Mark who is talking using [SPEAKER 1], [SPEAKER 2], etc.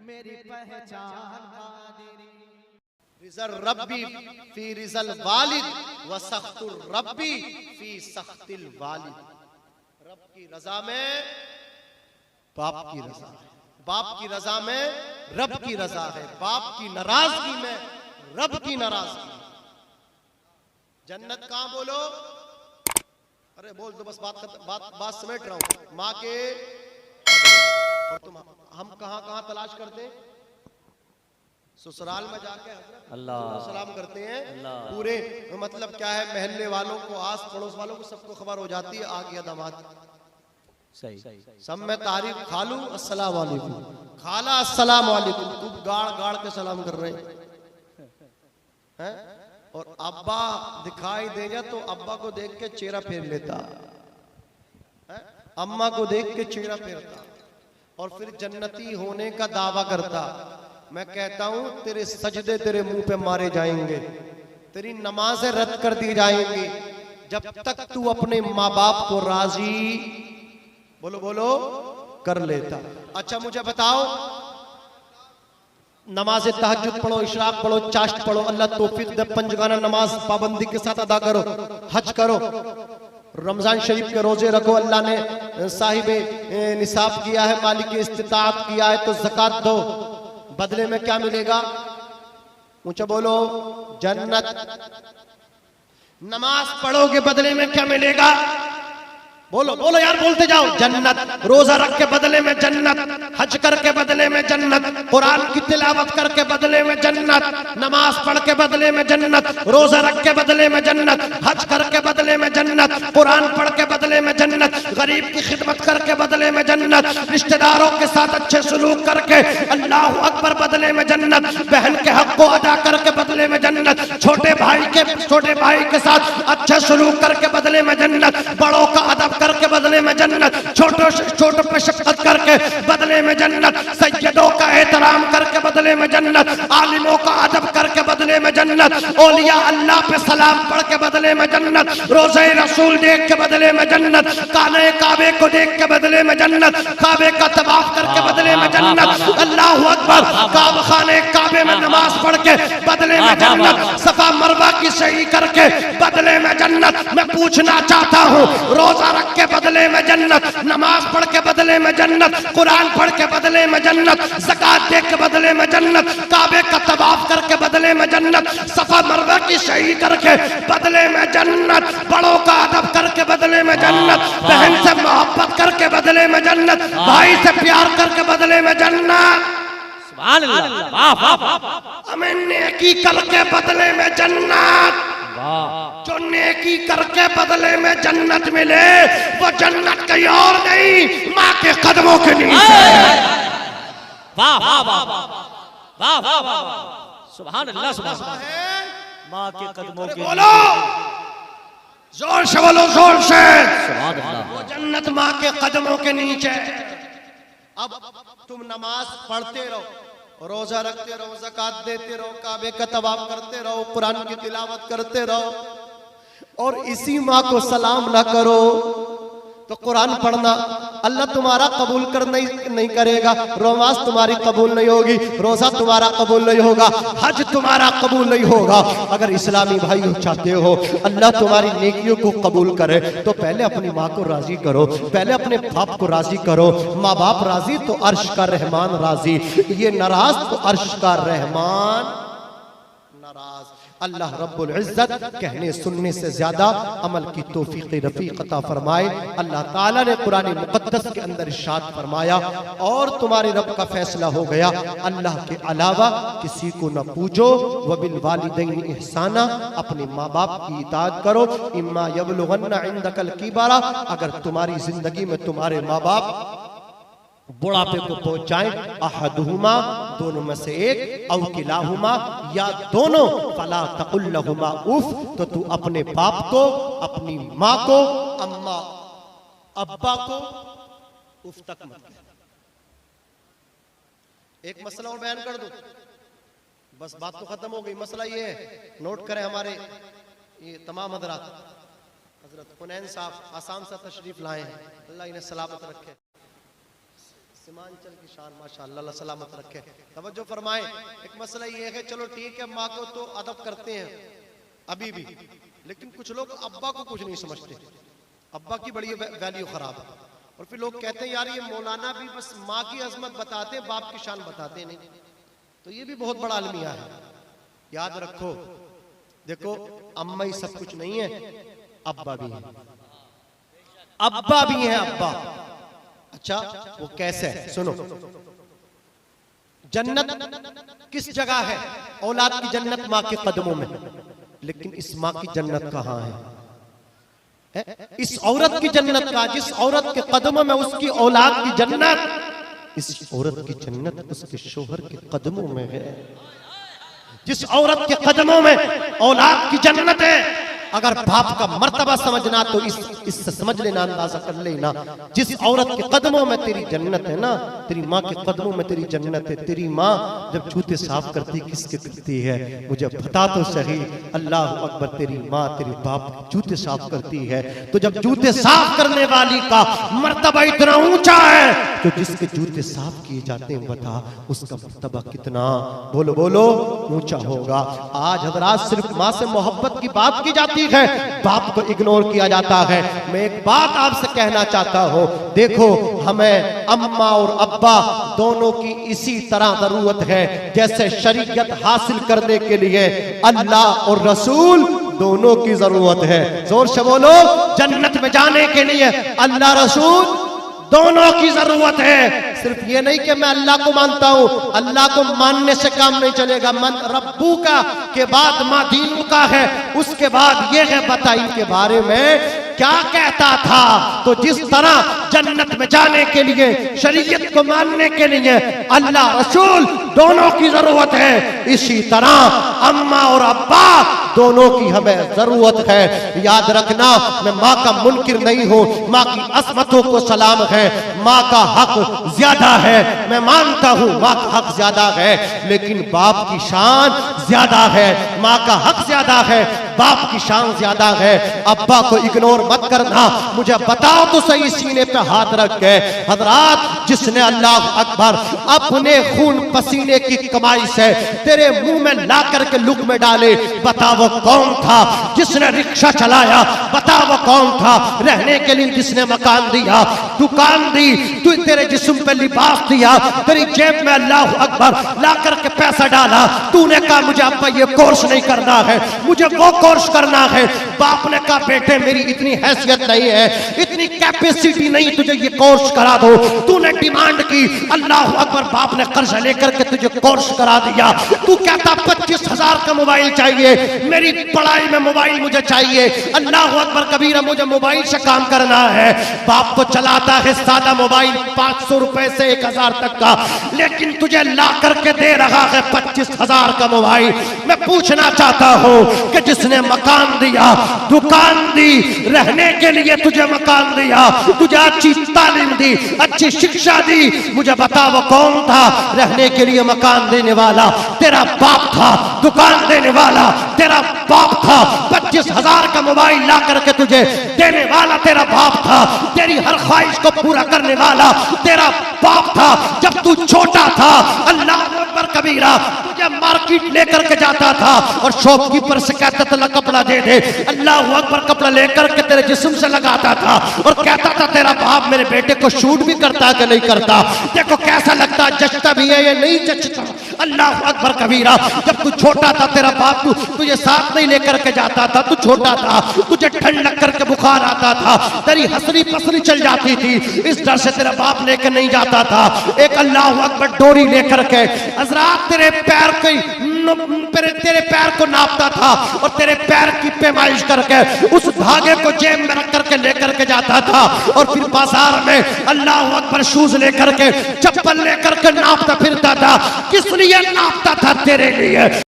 [SPEAKER 1] मेरी पहचान कादिरी।
[SPEAKER 2] रिज़ल रब्बी फी रिज़ल वालिद व सख्तुर रब्बी फी सख्तिल वालिद। रब की रजा में बाप की रजा है, बाप की रजा में रब की रजा है, बाप की नाराजगी में रब की नाराजगी। जन्नत कहां बोलो? अरे बोल दो बस, बात समेट रहा हूं। माँ के और तुम हम कहां कहां तलाश करते हैं? ससुराल में जाके अल्लाह सलाम करते हैं। पूरे मतलब क्या है, महल्ले वालों को, आस पड़ोस वालों को, सबको खबर हो जाती है आ गया दामाद। सही सब में तारीफ। खालू अस्सलाम वालेकुम, खाला अस्सलाम वालेकुम, खूब गाड़ गाड़ के सलाम कर रहे हैं। और अब्बा दिखाई देगा तो अब्बा को देख के चेहरा फेर लेता है, अम्मा को देख के चेहरा फेरता और फिर जन्नती होने का दावा करता। मैं कहता हूं तेरे सजदे तेरे मुंह पे मारे जाएंगे, तेरी नमाजें रद्द कर दी जाएंगी जब तक तू अपने माँ बाप को राजी बोलो बोलो कर लेता। अच्छा मुझे बताओ, नमाज तहज्जुद पढ़ो, इशराक पढ़ो, चाश्त पढ़ो, अल्लाह तौफीक दे, पंजगाना नमाज पाबंदी के साथ अदा करो, हज करो, रमजान शरीफ के रोजे रखो, अल्लाह ने साहिबे निसाब किया है, मालिक इस्तिताअत किया है तो ज़कात दो। बदले में क्या मिलेगा? ऊंचा बोलो, जन्नत। नमाज पढ़ोगे बदले में क्या मिलेगा? बोलो बोलो यार, बोलते जाओ। जन्नत। रोजा रख के बदले में जन्नत, हज करके बदले में जन्नत, कुरान की तिलावत करके बदले में जन्नत, नमाज पढ़ के बदले में जन्नत, रोजा रख के बदले में जन्नत, हज करके बदले में जन्नत, कुरान पढ़ के बदले में जन्नत, गरीब की खिदमत करके बदले में जन्नत, रिश्तेदारों के साथ अच्छे सलूक करके अल्लाह अकबर बदले में जन्नत, बहन के हक को अदा करके बदले में जन्नत, छोटे भाई के साथ अच्छे सलूक करके बदले में जन्नत, बड़ों का अदब करके बदले में जन्नत, छोटों से छोटों पे शफ़क़त करके बदले में जन्नत, सैयदों का एहतराम करके बदले में जन्नत, आलिमों का अदब करके बदले में जन्नत, औलिया अल्लाह पे सलाम पढ़ के बदले में जन्नत, रोज़े रसूल देख के बदले में जन्नत, काने काबे को देख के बदले में जन्नत, काबे का तवाफ करके बदले में जन्नत, अल्लाहु अकबर, खाने काबे में नमाज पढ़ के बदले में जन्नत, सफा मरवा की सही करके बदले में जन्नत। मैं पूछना चाहता हूँ, रोजा रख के बदले में जन्नत, नमाज पढ़ के बदले में जन्नत, कुरान पढ़ के बदले में जन्नत, ज़कात दे के बदले में जन्नत, काबे का तवाफ करके बदले में जन्नत, सफा मरवा की सही करके बदले में जन्नत, बड़ों का अदब करके बदले में जन्नत, बहन से मोहब्बत करके बदले में जन्नत, भाई से प्यार करके बदले में जन्नत। सुभान अल्लाह, वाह वाह वाह। हमें नेकी करके बदले में जन्नत, जो नेकी करके बदले में जन्नत मिले वो जन्नत कहीं और नहीं, माँ के कदमों के नीचे।
[SPEAKER 3] वाह वाह वाह वाह वाह वाह, सुभान अल्लाह, सुभान अल्लाह। माँ के कदमों के
[SPEAKER 2] बोलो, जोर से बोलो, जोर से।
[SPEAKER 3] सुभान अल्लाह।
[SPEAKER 2] वो जन्नत माँ के कदमों के नीचे। अब तुम नमाज पढ़ते रहो, रोजा रखते रहो, ज़कात देते रहो, काबे का तवाफ करते रहो, कुरान की तिलावत करते रहो, और इसी माँ को सलाम ना करो तो कुरान पढ़ना अल्लाह तुम्हारा कबूल कर नहीं करेगा, नमाज तुम्हारी कबूल नहीं होगी, रोजा तुम्हारा कबूल नहीं होगा, हज तुम्हारा कबूल नहीं होगा। अगर इस्लामी भाई चाहते हो अल्लाह तुम्हारी नेकियों को कबूल करे तो पहले अपनी माँ को राजी करो, पहले अपने बाप को राजी करो। माँ बाप राजी तो अर्श का रहमान राजी, ये नाराज तो अर्श का रहमान नाराज। अल्लाह रब्बुल इज्जत कहने सुनने से ज्यादा अमल की तौफीक रफीक अता फरमाए। अल्लाह ताला ने कुरान मुक़द्दस के अंदर इरशाद फरमाया, और तुम्हारे रब का फैसला हो गया, अल्लाह के अलावा किसी को न पूजो, वबिल वालिदैन इहसाना, अपने माँ बाप की इताअत करो, इम्मा यबलुगन्ना इंदकल किबरा, अगर तुम्हारी जिंदगी में तुम्हारे माँ बाप बुढ़ापे को पहुंचाएं, अहदुहुमा, दोनों में से एक, औ किलाहुमा, या दोनों, फला तकुल लहुमा उफ, तो तू अपने बाप को, अपनी माँ को, अम्मा अब्बा को उफ तक मत कह। एक मसला और बयान कर दूं, बस बात तो खत्म हो गई। मसला ये है, नोट करें, हमारे ये तमाम हजरत हुनैन साहब आसाम से तशरीफ लाए हैं, अल्लाह इन्हें सलामत रखे। सीमांचल की शान माशाअल्लाह, अल्लाह सलामत रखे। तवज्जो फरमाएं, एक मसला ये है, चलो ठीक है माँ को तो अदब करते हैं अभी भी, लेकिन कुछ लोग अब्बा को कुछ नहीं समझते, अब्बा की बड़ी वैल्यू खराब है। और फिर लोग कहते हैं यार ये मौलाना भी बस माँ की अजमत बताते हैं, बाप की शान बताते नहीं। तो ये भी बहुत बड़ा अलमिया है। याद रखो, देखो अम्मा ही सब कुछ नहीं है, अब्बा भी है, अब्बा भी है, अब्बा। अच्छा वो कैसे है सुनो, जन्नत किस जगह है? औलाद की जन्नत माँ के कदमों में, लेकिन इस माँ की जन्नत कहाँ है? इस औरत की जन्नत का, जिस औरत के कदमों में उसकी औलाद की जन्नत, इस औरत की जन्नत उसके शोहर के कदमों में है। जिस औरत के कदमों में औलाद की जन्नत है, अगर बाप का मर्तबा समझना तो इससे समझ लेना, अंदाजा कर लेना, जिस औरत के कदमों में तेरी जन्नत है ना, तेरी माँ के कदमों में तेरी जन्नत है। तेरी माँ जब जूते साफ करती किसके करती है? मुझे बता तो सही। अल्लाह अकबर, तेरी माँ तेरी बाप जूते साफ करती है, तो जब जूते साफ करने वाली का मर्तबा इतना ऊंचा है, तो जिसके जूते साफ किए जाते हैं बता उसका मर्तबा कितना, बोलो बोलो, ऊंचा होगा। आज हजरात सिर्फ माँ से मोहब्बत की बात की जाती है, बाप को इग्नोर किया जाता है। मैं एक बात आपसे कहना चाहता हूं, देखो हमें अम्मा और अब्बा दोनों की इसी तरह जरूरत है जैसे शरीयत हासिल करने के लिए अल्लाह और रसूल दोनों की जरूरत है। जोर से बोलो, जन्नत में जाने के लिए अल्लाह रसूल दोनों की जरूरत है। सिर्फ ये नहीं कि मैं अल्लाह को मानता हूं, अल्लाह को मानने से काम नहीं चलेगा। मन रब्बू का के बाद माँ दीनू का है, उसके बाद ये है बताई के बारे में क्या कहता था। तो जिस तरह जन्नत में जाने के लिए शरीयत को मानने के लिए अल्लाह रसूल दोनों की जरूरत है, इसी तरह अम्मा और अब्बा दोनों की हमें जरूरत है। याद रखना, मैं माँ का मुनकिर नहीं हूँ, माँ की असमतों को सलाम है, माँ का हक ज्यादा है, मैं मानता हूँ माँ का हक ज्यादा है, लेकिन बाप की शान ज्यादा है। माँ का हक ज्यादा है, बाप की शान ज्यादा है। अब्बा को इग्नोर मत करना। मुझे बताओ तो सही, सीने पे हाथ रख के, हजरात जिसने अल्लाह अकबर अपने खून पसीने की कमाई से तेरे मुंह में ला करके लुक में डाले, बता वो कौन था? जिसने रिक्शा चलाया, बता वो कौन था? रहने के लिए जिसने मकान दिया, दुकान दी, तू तेरे जिस्म पे लिबास दिया, तेरी जेब में अल्लाह अकबर ला करके पैसा डाला, तूने कहा मुझे अब्बा ये कोर्स नहीं करना है, मुझे वो कोर्स करना है। बाप ने कहा बेटे मेरी इतनी हैसियत नहीं है, इतनी कैपेसिटी नहीं, तुझे ये कोर्स करा दो। तूने डिमांड की, अल्लाह अकबर, बाप ने कर्जा लेकर के तुझे कोर्स करा दिया। तू कहता 25,000 का मोबाइल चाहिए, मेरी पढ़ाई में मोबाइल मुझे चाहिए। अल्लाह अकबर कबीरा, मुझे मोबाइल से काम करना है। बाप तो चलाता है सादा मोबाइल 500 रुपए से 1,000 तक का, लेकिन तुझे ला करके दे रहा है 25,000 का मोबाइल। मैं पूछना चाहता हूँ कि जिसने मकान दिया, दुकान दी, रहने के लिए तुझे मकान दिया, तुझे अच्छी तालीम दी, अच्छी शिक्षा दी, मुझे बता वो कौन था? रहने के लिए मकान देने वाला तेरा बाप था, दुकान देने वाला तेरा बाप था, 25,000 का मोबाइल ला करके तुझे देने वाला तेरा बाप था, तेरी हर ख्वाहिश को पूरा करने वाला तेरा बाप था। जब तू छोटा था, अल्लाह अकबर कबीरा, तुझे मार्केट लेकर के जाता था और शॉपकीपर से कहता था कपड़ा दे दे, अल्लाह अकबर कपड़ा लेकर के तेरे जिस्म से लगाता था और कहता था तेरा बाप मेरे बेटे को शूट भी करता कि नहीं करता, देखो कैसा लगता, जचता भी है या नहीं जचता। अल्लाह अकबर कबीरा, जब तू छोटा था तेरा बाप तुझे साथ नहीं लेकर के जाता था, तू छोटा था, तुझे ठंड लग करके बुखार आता था, तेरी हसरी पसरी चल जाती थी, इस डर से तेरा बाप लेकर नहीं जाता था। एक अल्लाह अकबर डोरी लेकर के हजरात तेरे पैर को नापता था और तेरे पैर की पैमाइश करके उस धागे को जेब में रख करके लेकर के जाता था और फिर बाजार में अल्लाह अकबर शूज लेकर के, चप्पल लेकर के नापता फिरता था। किस लिए नापता था? तेरे लिए।